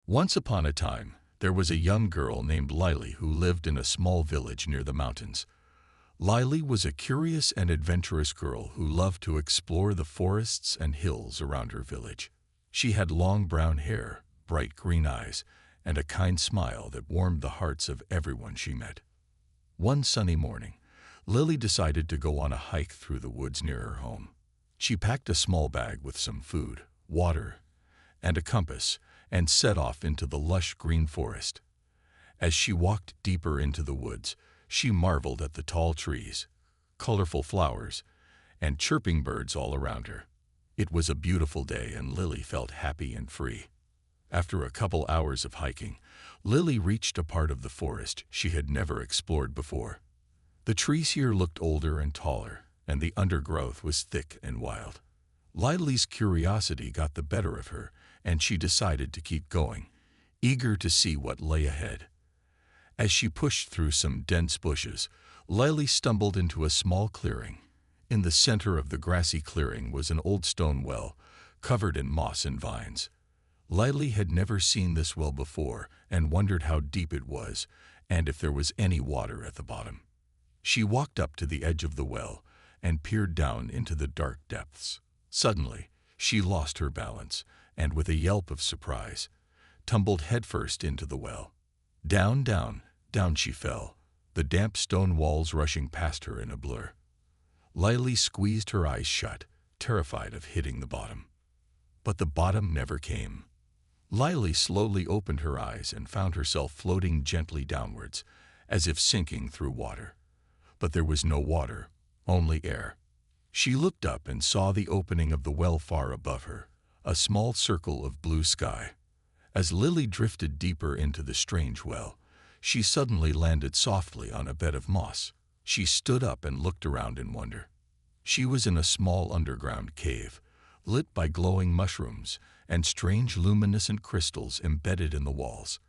Once upon a time, there was a young girl named Lily who lived in a small village near the mountains. Lily was a curious and adventurous girl who loved to explore the forests and hills around her village. She had long brown hair, bright green eyes, and a kind smile that warmed the hearts of everyone she met. One sunny morning, Lily decided to go on a hike through the woods near her home. She packed a small bag with some food, water, and a compass, and set off into the lush green forest. As she walked deeper into the woods, she marveled at the tall trees, colorful flowers, and chirping birds all around her. It was a beautiful day, and Lily felt happy and free. After a couple hours of hiking, Lily reached a part of the forest she had never explored before. The trees here looked older and taller, and the undergrowth was thick and wild. Lily's curiosity got the better of her, and she decided to keep going, eager to see what lay ahead. As she pushed through some dense bushes, Lily stumbled into a small clearing. In the center of the grassy clearing was an old stone well, covered in moss and vines. Lily had never seen this well before and wondered how deep it was and if there was any water at the bottom. She walked up to the edge of the well and peered down into the dark depths. Suddenly, she lost her balance and, with a yelp of surprise, tumbled headfirst into the well. Down, down, down she fell, the damp stone walls rushing past her in a blur. Lily squeezed her eyes shut, terrified of hitting the bottom. But the bottom never came. Lily slowly opened her eyes and found herself floating gently downwards, as if sinking through water. But there was no water, only air. She looked up and saw the opening of the well far above her, a small circle of blue sky. As Lily drifted deeper into the strange well, she suddenly landed softly on a bed of moss. She stood up and looked around in wonder. She was in a small underground cave, lit by glowing mushrooms and strange luminescent crystals embedded in the walls.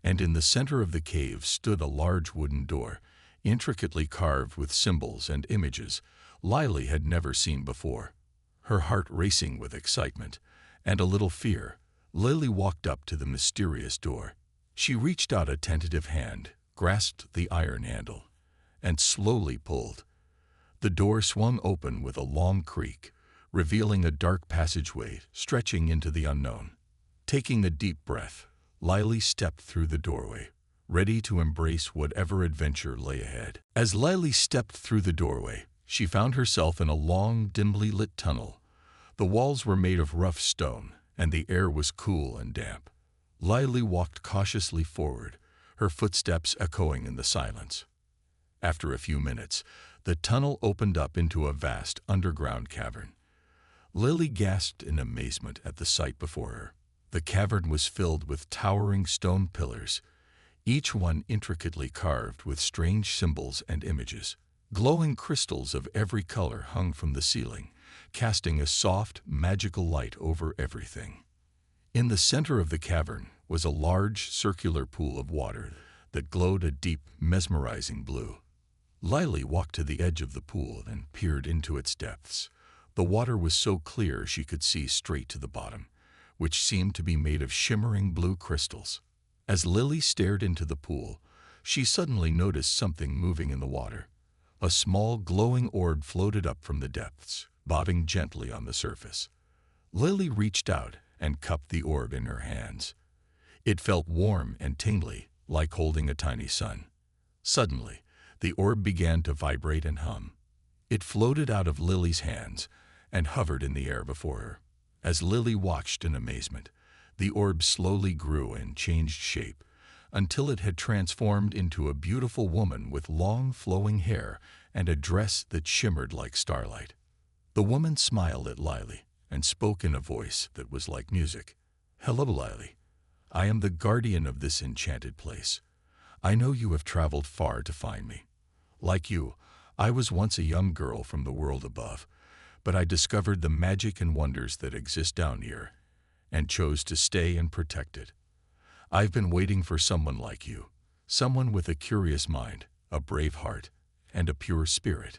And in the center of the cave stood a large wooden door, intricately carved with symbols and images Lily had never seen before. Her heart racing with excitement and a little fear, Lily walked up to the mysterious door. She reached out a tentative hand, grasped the iron handle, and slowly pulled. The door swung open with a long creak, revealing a dark passageway stretching into the unknown. Taking a deep breath, Lily stepped through the doorway, ready to embrace whatever adventure lay ahead. As Lily stepped through the doorway, she found herself in a long, dimly lit tunnel. The walls were made of rough stone, and the air was cool and damp. Lily walked cautiously forward, her footsteps echoing in the silence. After a few minutes, the tunnel opened up into a vast underground cavern. Lily gasped in amazement at the sight before her. The cavern was filled with towering stone pillars, each one intricately carved with strange symbols and images. Glowing crystals of every color hung from the ceiling, casting a soft, magical light over everything. In the center of the cavern was a large, circular pool of water that glowed a deep, mesmerizing blue. Lily walked to the edge of the pool and peered into its depths. The water was so clear she could see straight to the bottom, which seemed to be made of shimmering blue crystals. As Lily stared into the pool, she suddenly noticed something moving in the water. A small, glowing orb floated up from the depths, bobbing gently on the surface. Lily reached out and cupped the orb in her hands. It felt warm and tingly, like holding a tiny sun. Suddenly, the orb began to vibrate and hum. It floated out of Lily's hands and hovered in the air before her. As Lily watched in amazement, the orb slowly grew and changed shape until it had transformed into a beautiful woman with long, flowing hair and a dress that shimmered like starlight. The woman smiled at Lily and spoke in a voice that was like music. "Hello, Lily. I am the guardian of this enchanted place. I know you have traveled far to find me. Like you, I was once a young girl from the world above, but I discovered the magic and wonders that exist down here and chose to stay and protect it. I've been waiting for someone like you, someone with a curious mind, a brave heart, and a pure spirit."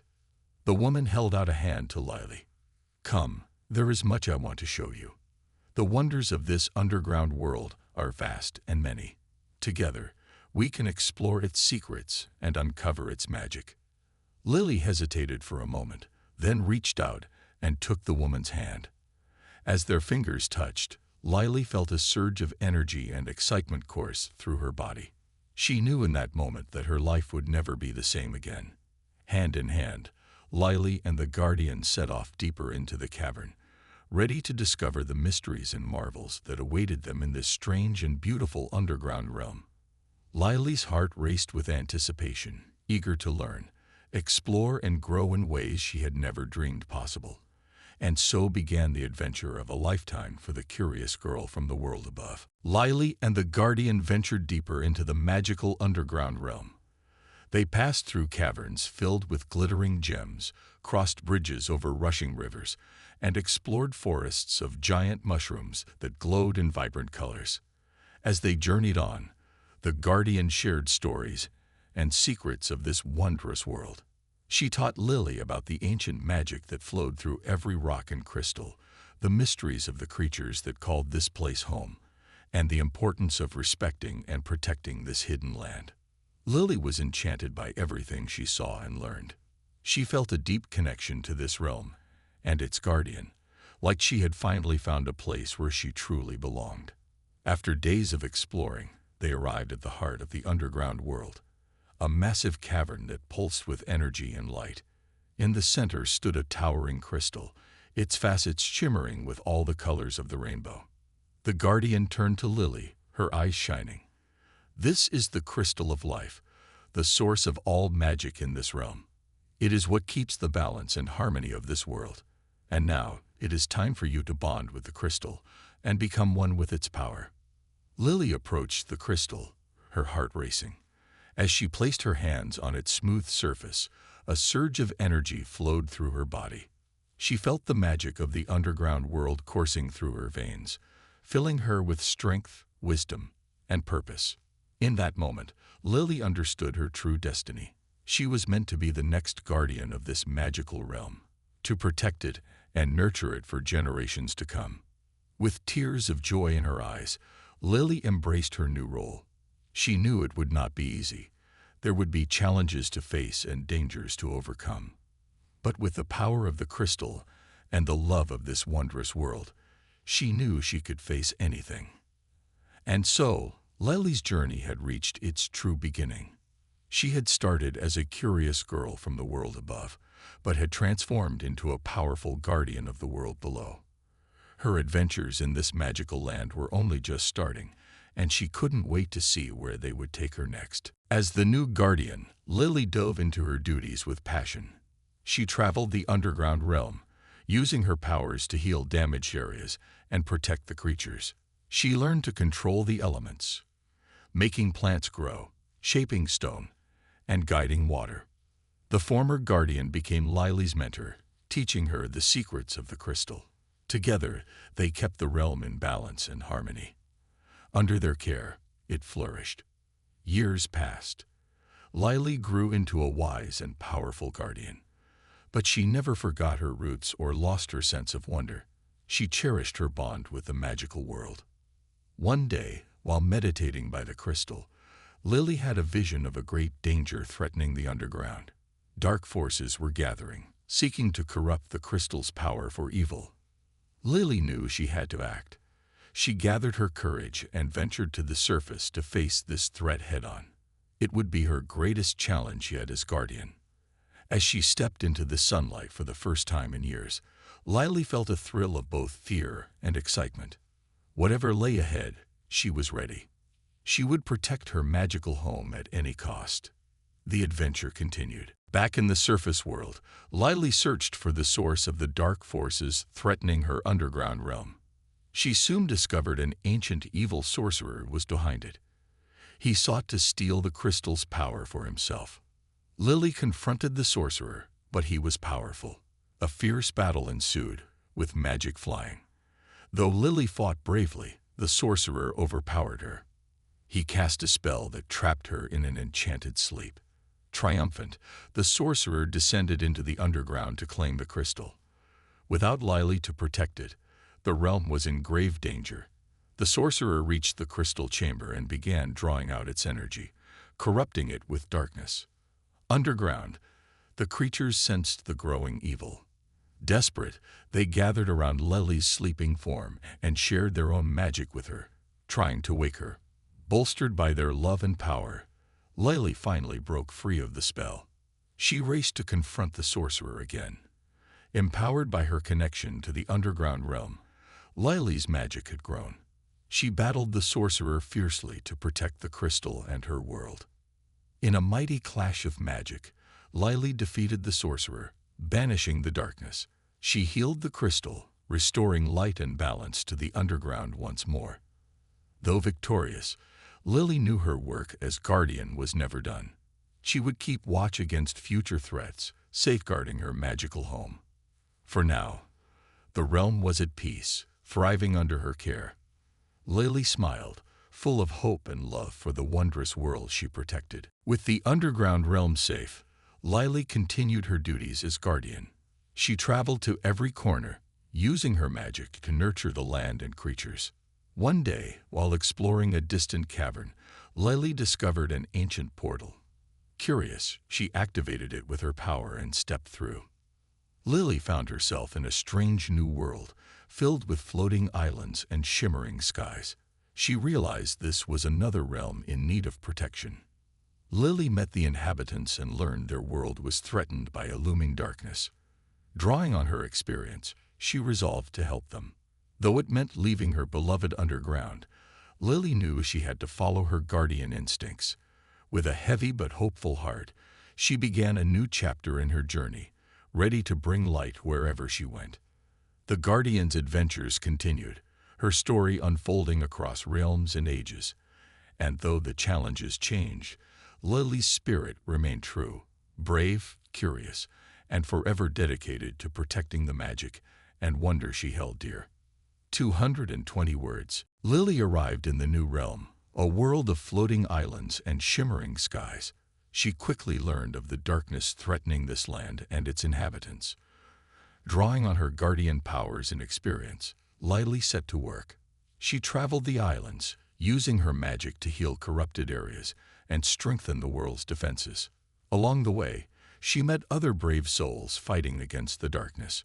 The woman held out a hand to Lily. "Come, there is much I want to show you. The wonders of this underground world are vast and many. Together, we can explore its secrets and uncover its magic. Lily hesitated for a moment, then reached out and took the woman's hand. As their fingers touched, Lily felt a surge of energy and excitement course through her body. She knew in that moment that her life would never be the same again. Hand in hand, Lily and the Guardian set off deeper into the cavern, ready to discover the mysteries and marvels that awaited them in this strange and beautiful underground realm. Lily's heart raced with anticipation, eager to learn, explore, and grow in ways she had never dreamed possible. And so began the adventure of a lifetime for the curious girl from the world above. Lily and the Guardian ventured deeper into the magical underground realm. They passed through caverns filled with glittering gems, crossed bridges over rushing rivers, and explored forests of giant mushrooms that glowed in vibrant colors. As they journeyed on, the Guardian shared stories and secrets of this wondrous world. She taught Lily about the ancient magic that flowed through every rock and crystal, the mysteries of the creatures that called this place home, and the importance of respecting and protecting this hidden land. Lily was enchanted by everything she saw and learned. She felt a deep connection to this realm and its guardian, like she had finally found a place where she truly belonged. After days of exploring, they arrived at the heart of the underground world, a massive cavern that pulsed with energy and light. In the center stood a towering crystal, its facets shimmering with all the colors of the rainbow. The Guardian turned to Lily, her eyes shining. "This is the crystal of life, the source of all magic in this realm. It is what keeps the balance and harmony of this world. And now, it is time for you to bond with the crystal and become one with its power." Lily approached the crystal, her heart racing. As she placed her hands on its smooth surface, a surge of energy flowed through her body. She felt the magic of the underground world coursing through her veins, filling her with strength, wisdom, and purpose. In that moment, Lily understood her true destiny. She was meant to be the next guardian of this magical realm, to protect it and nurture it for generations to come. With tears of joy in her eyes, Lily embraced her new role. She knew it would not be easy. There would be challenges to face and dangers to overcome. But with the power of the crystal and the love of this wondrous world, she knew she could face anything. And so, Lily's journey had reached its true beginning. She had started as a curious girl from the world above, but had transformed into a powerful guardian of the world below. Her adventures in this magical land were only just starting, and she couldn't wait to see where they would take her next. As the new guardian, Lily dove into her duties with passion. She traveled the underground realm, using her powers to heal damaged areas and protect the creatures. She learned to control the elements, making plants grow, shaping stone, and guiding water. The former guardian became Lily's mentor, teaching her the secrets of the crystal. Together, they kept the realm in balance and harmony. Under their care, it flourished. Years passed. Lily grew into a wise and powerful guardian. But she never forgot her roots or lost her sense of wonder. She cherished her bond with the magical world. One day, while meditating by the crystal, Lily had a vision of a great danger threatening the underground. Dark forces were gathering, seeking to corrupt the crystal's power for evil. Lily knew she had to act. She gathered her courage and ventured to the surface to face this threat head-on. It would be her greatest challenge yet as guardian. As she stepped into the sunlight for the first time in years, Lily felt a thrill of both fear and excitement. Whatever lay ahead, she was ready. She would protect her magical home at any cost. The adventure continued. Back in the surface world, Lily searched for the source of the dark forces threatening her underground realm. She soon discovered an ancient evil sorcerer was behind it. He sought to steal the crystal's power for himself. Lily confronted the sorcerer, but he was powerful. A fierce battle ensued, with magic flying. Though Lily fought bravely, the sorcerer overpowered her. He cast a spell that trapped her in an enchanted sleep. Triumphant, the sorcerer descended into the underground to claim the crystal. Without Lily to protect it, the realm was in grave danger. The sorcerer reached the crystal chamber and began drawing out its energy, corrupting it with darkness. Underground, the creatures sensed the growing evil. Desperate, they gathered around Lily's sleeping form and shared their own magic with her, trying to wake her. Bolstered by their love and power, Lily finally broke free of the spell. She raced to confront the sorcerer again. Empowered by her connection to the underground realm, Lily's magic had grown. She battled the sorcerer fiercely to protect the crystal and her world. In a mighty clash of magic, Lily defeated the sorcerer, banishing the darkness. She healed the crystal, restoring light and balance to the underground once more. Though victorious, Lily knew her work as guardian was never done. She would keep watch against future threats, safeguarding her magical home. For now, the realm was at peace, thriving under her care. Lily smiled, full of hope and love for the wondrous world she protected. With the underground realm safe, Lily continued her duties as guardian. She traveled to every corner, using her magic to nurture the land and creatures. One day, while exploring a distant cavern, Lily discovered an ancient portal. Curious, she activated it with her power and stepped through. Lily found herself in a strange new world, filled with floating islands and shimmering skies. She realized this was another realm in need of protection. Lily met the inhabitants and learned their world was threatened by a looming darkness. Drawing on her experience, she resolved to help them. Though it meant leaving her beloved underground, Lily knew she had to follow her guardian instincts. With a heavy but hopeful heart, she began a new chapter in her journey, ready to bring light wherever she went. The Guardian's adventures continued, her story unfolding across realms and ages. And though the challenges changed, Lily's spirit remained true, brave, curious, and forever dedicated to protecting the magic and wonder she held dear. 220 words. Lily arrived in the new realm, a world of floating islands and shimmering skies. She quickly learned of the darkness threatening this land and its inhabitants. Drawing on her guardian powers and experience, Lily set to work. She traveled the islands, using her magic to heal corrupted areas and strengthen the world's defenses. Along the way, she met other brave souls fighting against the darkness.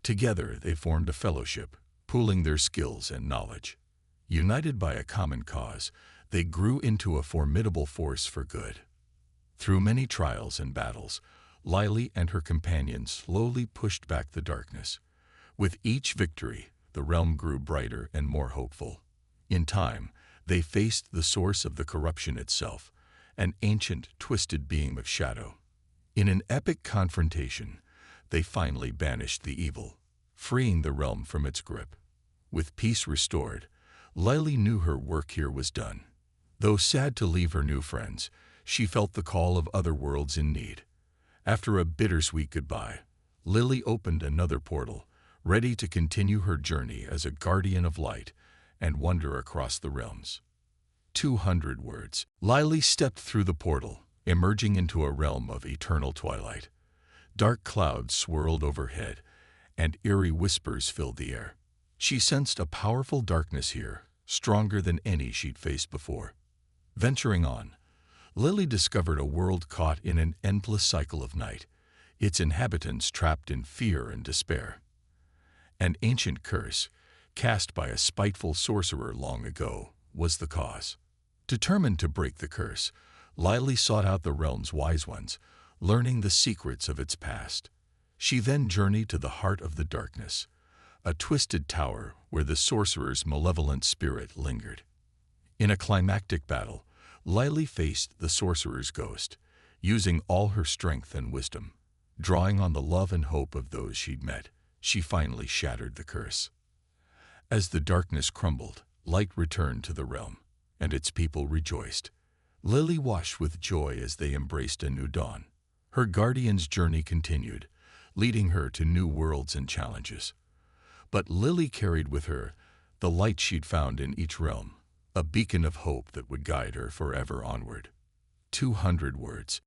Together, they formed a fellowship, pooling their skills and knowledge. United by a common cause, they grew into a formidable force for good. Through many trials and battles, Lily and her companions slowly pushed back the darkness. With each victory, the realm grew brighter and more hopeful. In time, they faced the source of the corruption itself, an ancient, twisted being of shadow. In an epic confrontation, they finally banished the evil, freeing the realm from its grip. With peace restored, Lily knew her work here was done. Though sad to leave her new friends, she felt the call of other worlds in need. After a bittersweet goodbye, Lily opened another portal, ready to continue her journey as a guardian of light and wonder across the realms. 200 words. Lily stepped through the portal, emerging into a realm of eternal twilight. Dark clouds swirled overhead, and eerie whispers filled the air. She sensed a powerful darkness here, stronger than any she'd faced before. Venturing on, Lily discovered a world caught in an endless cycle of night, its inhabitants trapped in fear and despair. An ancient curse, cast by a spiteful sorcerer long ago, was the cause. Determined to break the curse, Lily sought out the realm's wise ones, learning the secrets of its past. She then journeyed to the heart of the darkness, a twisted tower where the sorcerer's malevolent spirit lingered. In a climactic battle, Lily faced the sorcerer's ghost, using all her strength and wisdom. Drawing on the love and hope of those she'd met, she finally shattered the curse. As the darkness crumbled, light returned to the realm, and its people rejoiced. Lily watched with joy as they embraced a new dawn. Her guardian's journey continued, leading her to new worlds and challenges. But Lily carried with her the light she'd found in each realm, a beacon of hope that would guide her forever onward. 200 words.